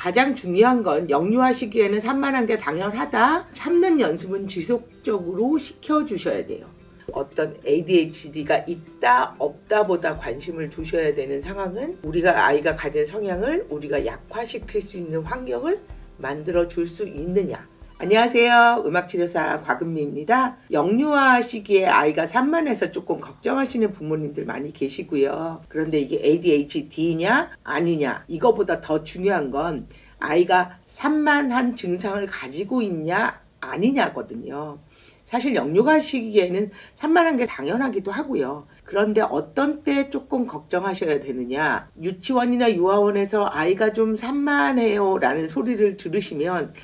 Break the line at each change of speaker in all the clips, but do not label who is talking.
가장 중요한 건 영유아 시기에는 산만한 게 당연하다. 참는 연습은 지속적으로 시켜주셔야 돼요. 어떤 ADHD가 있다 없다보다 관심을 두셔야 되는 상황은 아이가 가진 성향을 우리가 약화시킬 수 있는 환경을 만들어 줄 수 있느냐. 안녕하세요. 음악치료사 곽은미입니다. 영유아 시기에 아이가 산만해서 조금 걱정하시는 부모님들 많이 계시고요. 그런데 이게 ADHD냐 아니냐, 이거보다 더 중요한 건 아이가 산만한 증상을 가지고 있냐 아니냐거든요. 사실 영유아 시기에는 산만한 게 당연하기도 하고요. 그런데 어떤 때 조금 걱정하셔야 되느냐, 유치원이나 유아원에서 아이가 좀 산만해요 라는 소리를 들으시면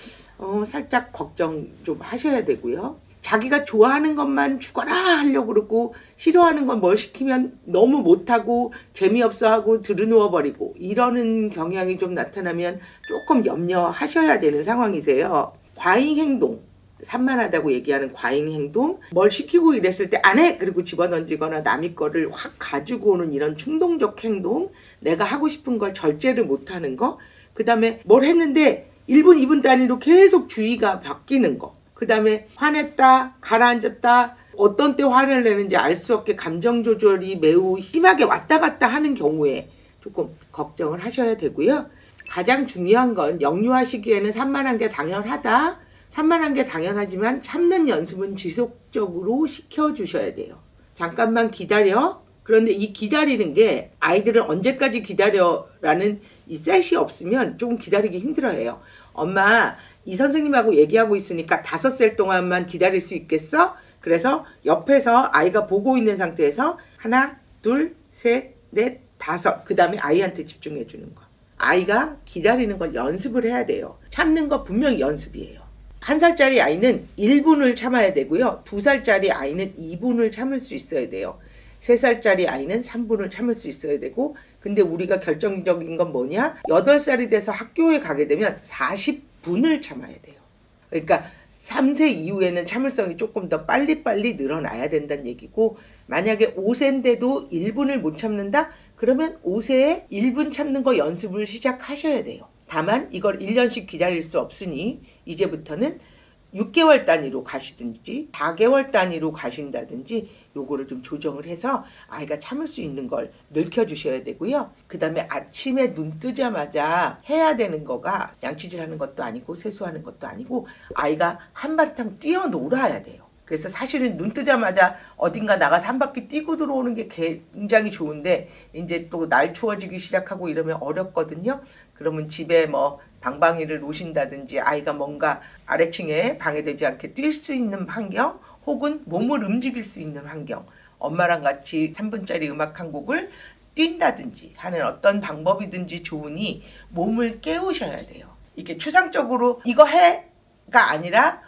살짝 걱정 좀 하셔야 되고요. 자기가 좋아하는 것만 죽어라 하려고 그러고 싫어하는 건 뭘 시키면 너무 못하고 재미없어 하고 들어누워 버리고 이러는 경향이 좀 나타나면 조금 염려하셔야 되는 상황이세요. 과잉 행동, 산만하다고 얘기하는 과잉 행동, 뭘 시키고 이랬을 때 안 해! 그리고 집어던지거나 남의 거를 확 가지고 오는 이런 충동적 행동, 내가 하고 싶은 걸 절제를 못하는 거, 그 다음에 뭘 했는데 1분, 2분 단위로 계속 주의가 바뀌는 거, 그 다음에 화냈다, 가라앉았다, 어떤 때 화를 내는지 알 수 없게 감정 조절이 매우 심하게 왔다 갔다 하는 경우에 조금 걱정을 하셔야 되고요. 가장 중요한 건 영유아 시기에는 산만한 게 당연하다. 산만한 게 당연하지만 참는 연습은 지속적으로 시켜주셔야 돼요. 잠깐만 기다려. 그런데 이 기다리는 게 아이들은 언제까지 기다려라는 이 셋이 없으면 조금 기다리기 힘들어해요. 엄마, 이 선생님하고 얘기하고 있으니까 5셀 동안만 기다릴 수 있겠어? 그래서 옆에서 아이가 보고 있는 상태에서 하나, 둘, 셋, 넷, 5. 그 다음에 아이한테 집중해 주는 거. 아이가 기다리는 걸 연습을 해야 돼요. 참는 거 분명히 연습이에요. 1살짜리 아이는 1분을 참아야 되고요. 2살짜리 아이는 2분을 참을 수 있어야 돼요. 3살짜리 아이는 3분을 참을 수 있어야 되고, 근데 우리가 결정적인 건 뭐냐? 8살이 돼서 학교에 가게 되면 40분을 참아야 돼요. 그러니까 3세 이후에는 참을성이 조금 더 빨리빨리 늘어나야 된다는 얘기고, 만약에 5세인데도 1분을 못 참는다? 그러면 5세에 1분 참는 거 연습을 시작하셔야 돼요. 다만 이걸 1년씩 기다릴 수 없으니 이제부터는 6개월 단위로 가시든지 4개월 단위로 가신다든지 요거를 좀 조정을 해서 아이가 참을 수 있는 걸 늘켜주셔야 되고요. 그 다음에 아침에 눈 뜨자마자 해야 되는 거가 양치질하는 것도 아니고 세수하는 것도 아니고 아이가 한바탕 뛰어놀아야 돼요. 그래서 사실은 눈 뜨자마자 어딘가 나가서 한 바퀴 뛰고 들어오는 게 굉장히 좋은데 이제 또 날 추워지기 시작하고 이러면 어렵거든요. 그러면 집에 뭐 방방이를 놓으신다든지 아이가 뭔가 아래층에 방해되지 않게 뛸 수 있는 환경, 혹은 몸을 움직일 수 있는 환경, 엄마랑 같이 3분짜리 음악 한 곡을 뛴다든지 하는 어떤 방법이든지 좋으니 몸을 깨우셔야 돼요. 이게 추상적으로 이거 해가 아니라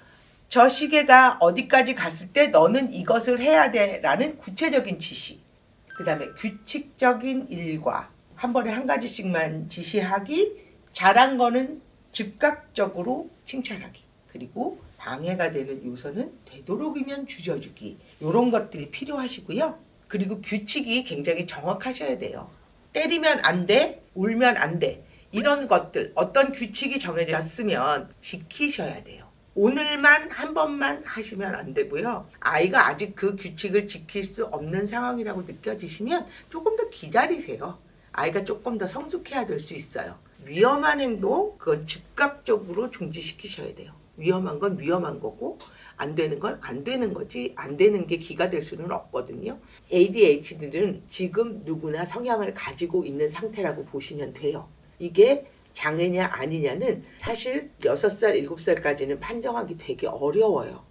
저 시계가 어디까지 갔을 때 너는 이것을 해야 돼 라는 구체적인 지시, 그 다음에 규칙적인 일과, 한 번에 한 가지씩만 지시하기, 잘한 거는 즉각적으로 칭찬하기, 그리고 방해가 되는 요소는 되도록이면 줄여주기, 이런 것들이 필요하시고요. 그리고 규칙이 굉장히 정확하셔야 돼요. 때리면 안 돼, 울면 안 돼, 이런 것들, 어떤 규칙이 정해졌으면 지키셔야 돼요. 오늘만 한 번만 하시면 안 되고요. 아이가 아직 그 규칙을 지킬 수 없는 상황이라고 느껴지시면 조금 더 기다리세요. 아이가 조금 더 성숙해야 될 수 있어요. 위험한 행동, 그건 즉각적으로 중지시키셔야 돼요. 위험한 건 위험한 거고 안 되는 건 안 되는 거지, 안 되는 게 기가 될 수는 없거든요. ADHD는 지금 누구나 성향을 가지고 있는 상태라고 보시면 돼요. 이게 장애냐 아니냐는 사실 6살, 7살까지는 판정하기 되게 어려워요.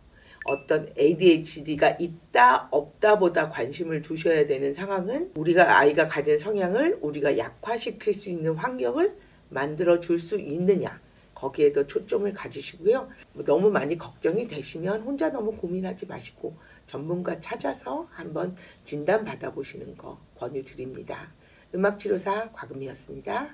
어떤 ADHD가 있다 없다보다 관심을 두셔야 되는 상황은 아이가 가진 성향을 우리가 약화시킬 수 있는 환경을 만들어 줄 수 있느냐, 거기에 더 초점을 가지시고요. 너무 많이 걱정이 되시면 혼자 너무 고민하지 마시고 전문가 찾아서 한번 진단 받아보시는 거 권유드립니다. 음악치료사 곽은미였습니다.